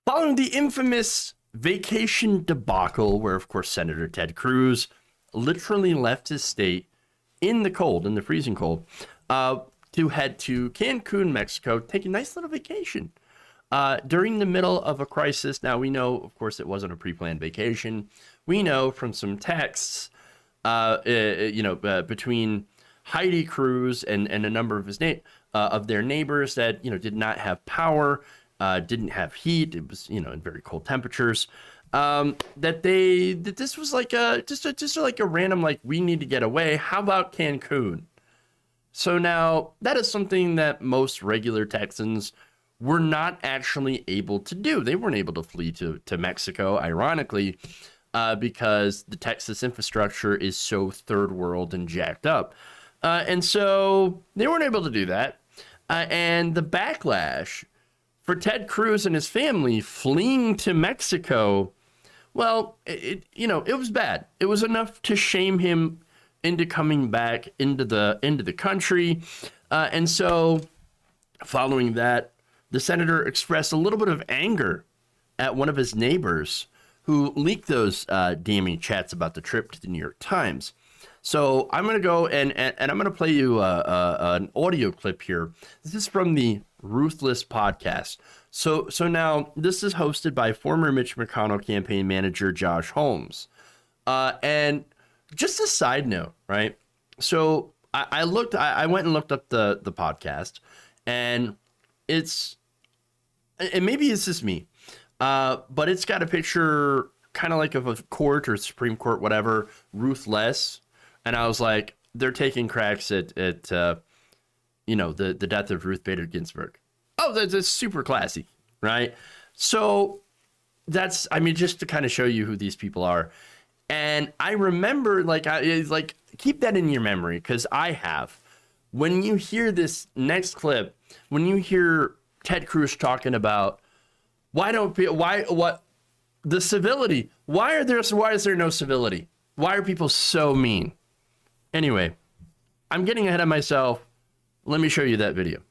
Following the infamous vacation debacle, where, of course, Senator Ted Cruz literally left his state in the cold, in the freezing cold, to head to Cancun, Mexico, take a nice little vacation during the middle of a crisis. Now, we know, of course, it wasn't a pre-planned vacation. We know from some texts, between Heidi, Cruz, and a number of of their neighbors that, did not have power, didn't have heat. It was, in very cold temperatures. That this was like just like a random, like, we need to get away. How about Cancun? So now that is something that most regular Texans were not actually able to do. They weren't able to flee to Mexico, ironically, because the Texas infrastructure is so third world and jacked up. And so they weren't able to do that. And the backlash for Ted Cruz and his family fleeing to Mexico, well, it was bad. It was enough to shame him into coming back into the country. And so following that, the senator expressed a little bit of anger at one of his neighbors who leaked those damning chats about the trip to the New York Times. So I'm going to go and I'm going to play you an audio clip here. This is from the Ruthless podcast. So now this is hosted by former Mitch McConnell campaign manager Josh Holmes. And just a side note, right? So I went and looked up the podcast, and maybe it's just me, but it's got a picture kind of like of a court or Supreme Court, whatever, ruthless. And I was like, they're taking cracks at the death of Ruth Bader Ginsburg. Oh, that's super classy, right? So just to kind of show you who these people are. And I remember, keep that in your memory, because I have. When you hear this next clip, when you hear Ted Cruz talking about what the civility, why is there no civility? Why are people so mean? Anyway, I'm getting ahead of myself. Let me show you that video.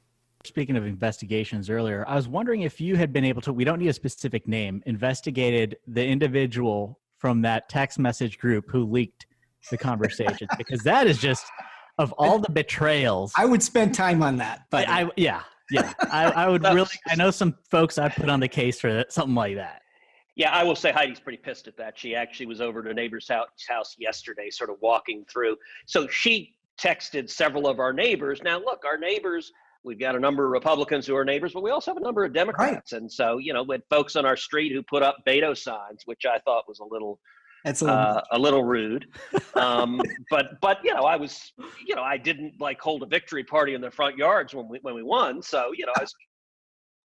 Speaking of investigations earlier, I was wondering if you had been able to, we don't need a specific name, investigated the individual from that text message group who leaked the conversation, because that is just, of all the betrayals. I would spend time on that. But I would really, I know some folks I'd put on the case for something like that. Yeah, I will say Heidi's pretty pissed at that. She actually was over to a neighbor's house yesterday, sort of walking through. So she texted several of our neighbors. Now, look, our neighbors, we've got a number of Republicans who are neighbors, but we also have a number of Democrats. Right. And so, with folks on our street who put up Beto signs, which I thought was a little rude. But I was, I didn't hold a victory party in their front yards when we won. So, I was.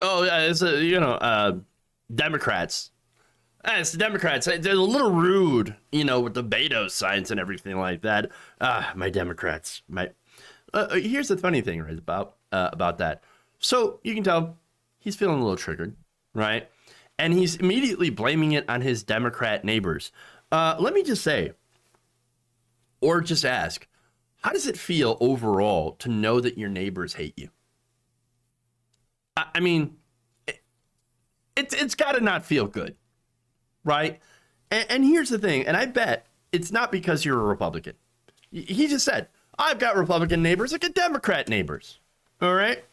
Oh, yeah, it's Democrats. It's the Democrats. They're a little rude, with the Beto signs and everything like that. My Democrats. Here's the funny thing, right, about that. So you can tell he's feeling a little triggered, right? And he's immediately blaming it on his Democrat neighbors. Let me just say, or just ask, how does it feel overall to know that your neighbors hate you? I mean, it's got to not feel good, right? And here's the thing, and I bet it's not because you're a Republican. He just said, I've got Republican neighbors, I've got Democrat neighbors, all right?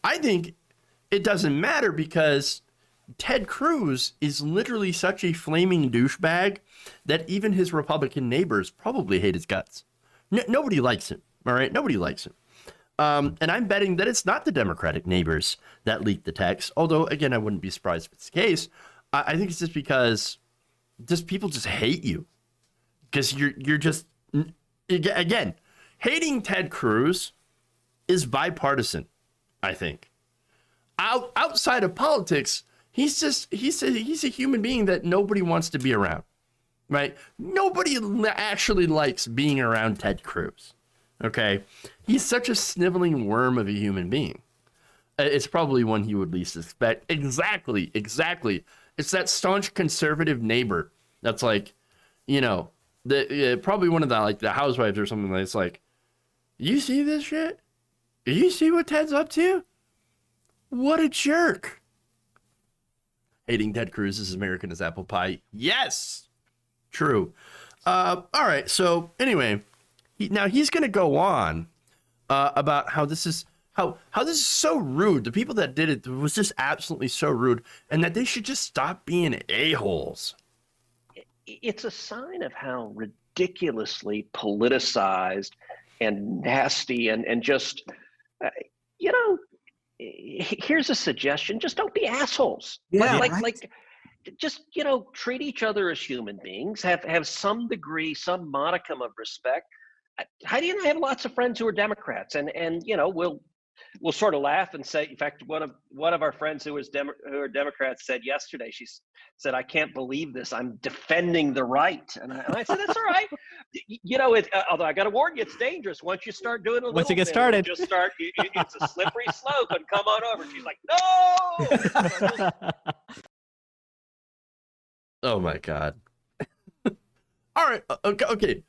I think it doesn't matter, because Ted Cruz is literally such a flaming douchebag that even his Republican neighbors probably hate his guts. Nobody likes him, all right? Nobody likes him. And I'm betting that it's not the Democratic neighbors that leaked the text, although, again, I wouldn't be surprised if it's the case. I think it's just because people just hate you, because you're just, again, hating Ted Cruz is bipartisan, I think. Outside of politics, he's a human being that nobody wants to be around, right? Nobody actually likes being around Ted Cruz, okay? He's such a sniveling worm of a human being. It's probably one he would least suspect. Exactly. It's that staunch conservative neighbor that's like, probably one of the housewives or something that's like, you see this shit? You see what Ted's up to? What a jerk. Hating Ted Cruz is as American as apple pie. Yes, true. All right. So anyway, now he's going to go on about how this is so rude. The people that did it was just absolutely so rude, and that they should just stop being a-holes. It's a sign of how ridiculously politicized and nasty and just, you know, here's a suggestion: just don't be assholes. Yeah, like, right. like, just treat each other as human beings. Have some degree, some modicum of respect. Heidi and I have lots of friends who are Democrats, and we'll sort of laugh and say. In fact, one of our friends who are Democrats said yesterday. She said, "I can't believe this. I'm defending the right," and I said, "That's all right." Although I got to warn you, it's dangerous. Once you start doing a little Once you get bit, started. just start. It's a slippery slope, and come on over. She's like, "No." Oh my God. All right. Okay.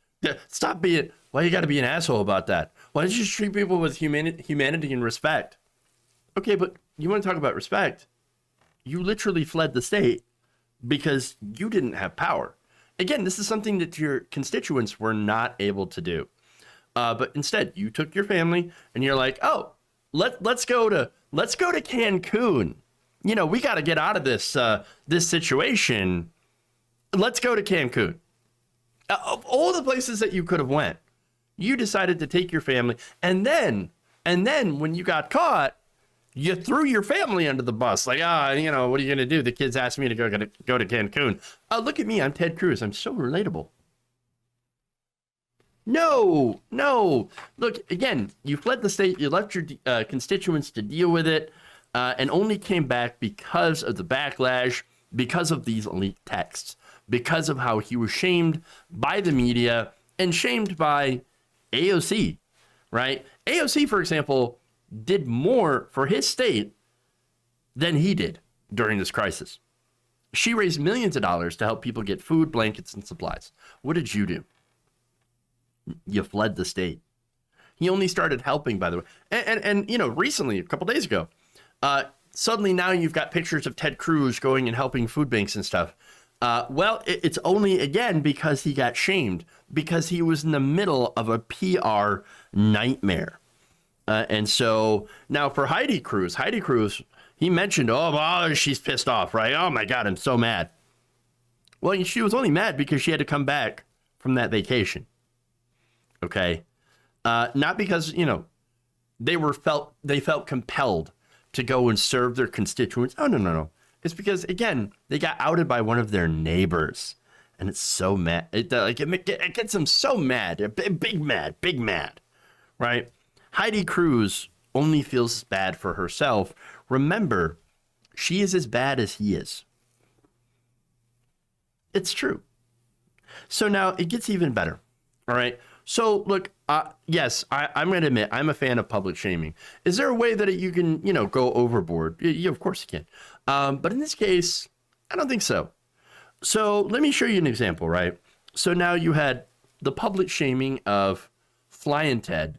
Stop being. Why you got to be an asshole about that? Why don't you just treat people with humanity and respect? Okay, but you want to talk about respect? You literally fled the state because you didn't have power. Again, this is something that your constituents were not able to do. But instead, you took your family and you're like, oh, let's go to Cancun. We got to get out of this situation. Let's go to Cancun. Of all the places that you could have went, you decided to take your family, and then when you got caught, you threw your family under the bus. Like, what are you going to do? The kids asked me to go to Cancun. Look at me, I'm Ted Cruz. I'm so relatable. No. Look, again, you fled the state. You left your constituents to deal with it, and only came back because of the backlash, because of these leaked texts, because of how he was shamed by the media and shamed by AOC, right? AOC, for example, did more for his state than he did during this crisis. She raised millions of dollars to help people get food, blankets, and supplies. What did you do? You fled the state. He only started helping, by the way. And recently, a couple days ago, suddenly now you've got pictures of Ted Cruz going and helping food banks and stuff. It's only, again, because he got shamed, because he was in the middle of a PR nightmare. And so now for Heidi Cruz, he mentioned, she's pissed off, right? Oh my God, I'm so mad. Well, she was only mad because she had to come back from that vacation. Okay. Not because, they felt compelled to go and serve their constituents. Oh, no. It's because, again, they got outed by one of their neighbors, and it's so mad. It gets them so mad, big mad, right? Heidi Cruz only feels bad for herself. Remember, she is as bad as he is. It's true. So now it gets even better, all right? So look, yes, I'm going to admit I'm a fan of public shaming. Is there a way that you can, go overboard? Of course you can. But in this case, I don't think so. So let me show you an example, right? So now you had the public shaming of Flying Ted,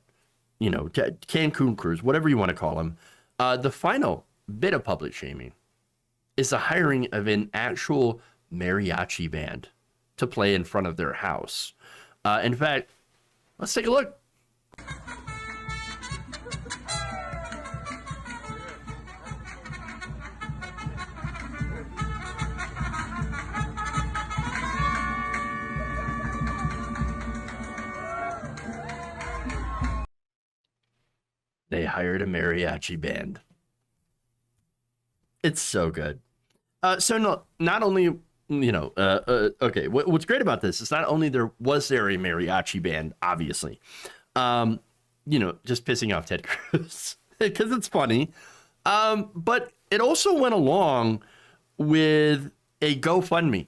Cancun Cruz, whatever you want to call him. The final bit of public shaming is the hiring of an actual mariachi band to play in front of their house. In fact, let's take a look. They hired a mariachi band. It's so good. So not only, okay, what's great about this is not only was there a mariachi band, obviously, just pissing off Ted Cruz because it's funny, but it also went along with a GoFundMe,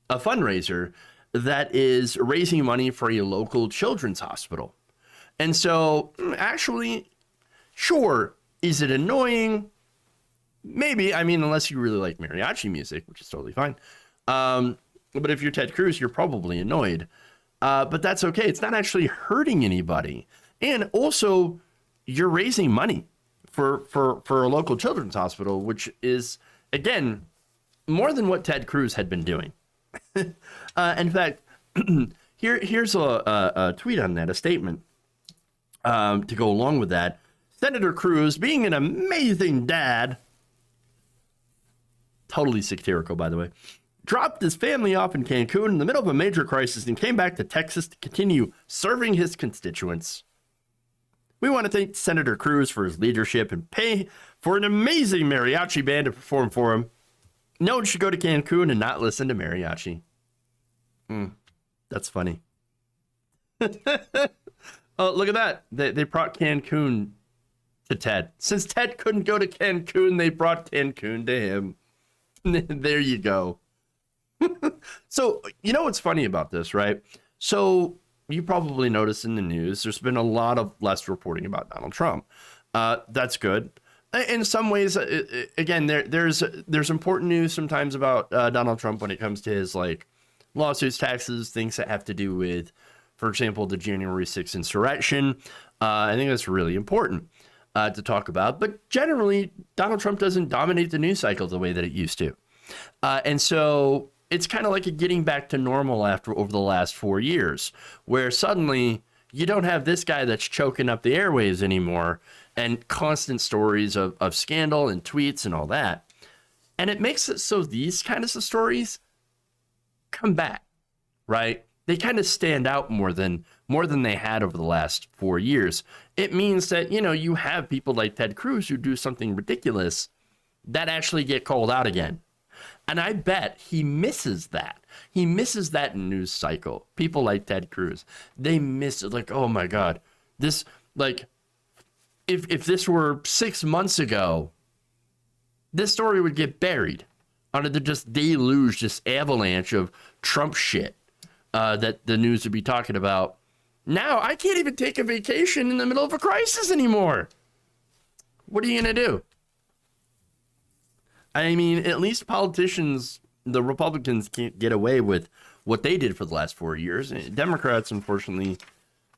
a fundraiser that is raising money for a local children's hospital. And so actually, sure, is it annoying? Maybe. I mean, unless you really like mariachi music, which is totally fine. But if you're Ted Cruz, you're probably annoyed. But that's okay. It's not actually hurting anybody. And also, you're raising money for a local children's hospital, which is, again, more than what Ted Cruz had been doing. In fact, here's a tweet on that, a statement to go along with that. Senator Cruz, being an amazing dad, totally satirical, by the way, dropped his family off in Cancun in the middle of a major crisis and came back to Texas to continue serving his constituents. We want to thank Senator Cruz for his leadership and pay for an amazing mariachi band to perform for him. No one should go to Cancun and not listen to mariachi. That's funny. Oh, look at that. They brought Cancun to Ted. Since Ted couldn't go to Cancun, they brought Cancun to him. There you go. So, you know what's funny about this, right? So, you probably noticed in the news, there's been a lot of less reporting about Donald Trump. That's good. In some ways, again, there's important news sometimes about Donald Trump when it comes to his like lawsuits, taxes, things that have to do with, for example, the January 6th insurrection. I think that's really important to talk about. But generally, Donald Trump doesn't dominate the news cycle the way that it used to. And so it's kind of like a getting back to normal over the last 4 years, where suddenly you don't have this guy that's choking up the airwaves anymore and constant stories of scandal and tweets and all that. And it makes it so these kinds of stories come back, right? They kind of stand out more than they had over the last 4 years. It means that, you know, you have people like Ted Cruz who do something ridiculous that actually get called out again. And I bet he misses that. He misses that news cycle. People like Ted Cruz, they miss it. Like, oh my God, this, like, if this were 6 months ago, this story would get buried under the just deluge, just avalanche of Trump shit that the news would be talking about. Now I can't even take a vacation in the middle of a crisis anymore. What are you going to do? I mean, at least politicians, the Republicans, can't get away with what they did for the last 4 years. Democrats, unfortunately,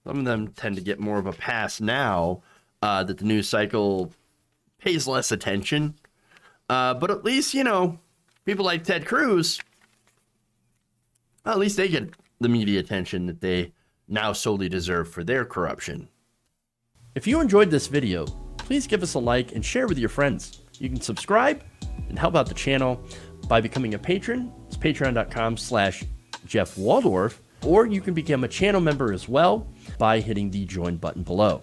some of them tend to get more of a pass now that the news cycle pays less attention. But at least, you know, people like Ted Cruz, at least they get the media attention that they now solely deserve for their corruption. If you enjoyed this video, please give us a like and share with your friends. You can subscribe and help out the channel by becoming a patron. It's patreon.com/Jeff Waldorf, or you can become a channel member as well by hitting the join button below.